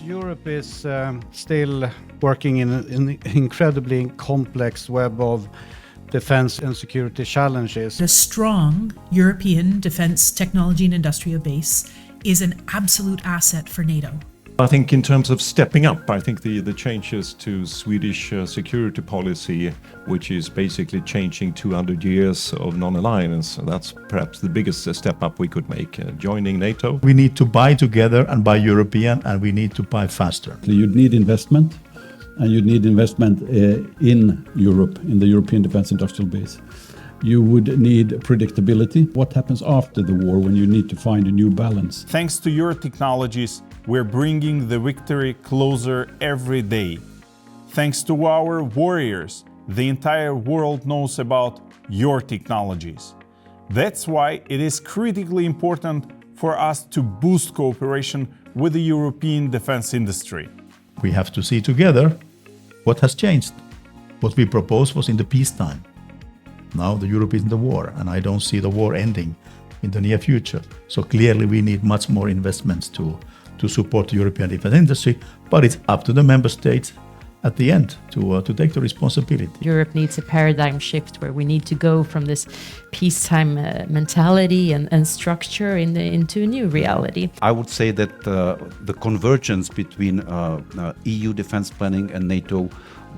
Europe is still working in an incredibly complex web of defense and security challenges. A strong European defense technology and industrial base is an absolute asset for NATO. I think in terms of stepping up, I think the changes to Swedish security policy, which is basically changing 200 years of non-alliance, that's perhaps the biggest step up we could make, joining NATO. We need to buy together and buy European, and we need to buy faster. You'd need investment, and you'd need investment in Europe, in the European defense industrial base. You would need predictability. What happens after the war when you need to find a new balance? Thanks to your technologies, we're bringing the victory closer every day. Thanks to our warriors, the entire world knows about your technologies. That's why it is critically important for us to boost cooperation with the European defense industry. We have to see together what has changed. What we proposed was in the peacetime. Now the Europe is in the war, and I don't see the war ending in the near future. So clearly we need much more investments to support the European defense industry, but it's up to the member states at the end to take the responsibility. Europe needs a paradigm shift where we need to go from this peacetime mentality and structure into a new reality. I would say that the convergence between EU defense planning and NATO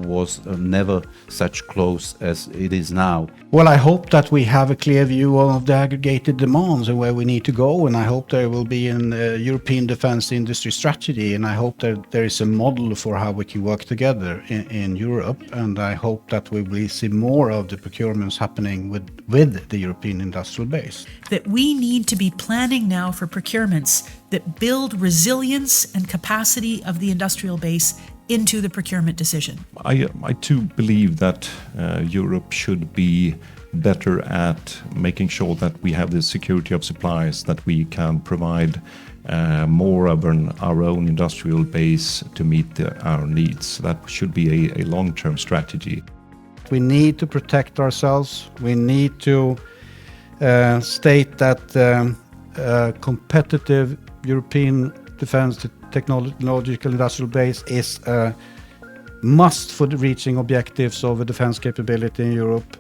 was never such close as it is now. Well, I hope that we have a clear view of the aggregated demands and where we need to go, and I hope there will be an European defense industry strategy, and I hope that there is a model for how we can work together in Europe, and I hope that we will see more of the procurements happening with the European industrial base. That we need to be planning now for procurements that build resilience and capacity of the industrial base into the procurement decision. I too believe that Europe should be better at making sure that we have the security of supplies, that we can provide more of our own industrial base to meet our needs. That should be a long-term strategy. We need to protect ourselves. We need to state that competitive European defense technological industrial base is a must for reaching objectives of a defense capability in Europe.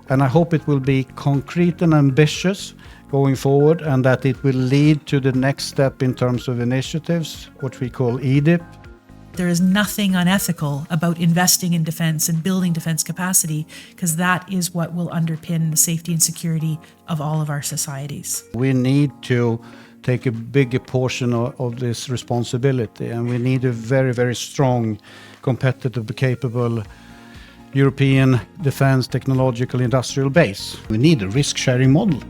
And I hope it will be concrete and ambitious going forward, and that it will lead to the next step in terms of initiatives, what we call EDIP. There is nothing unethical about investing in defense and building defense capacity, because that is what will underpin the safety and security of all of our societies. We need to take a bigger portion of this responsibility, and we need a very, very strong, competitive, capable European defense technological industrial base. We need a risk-sharing model.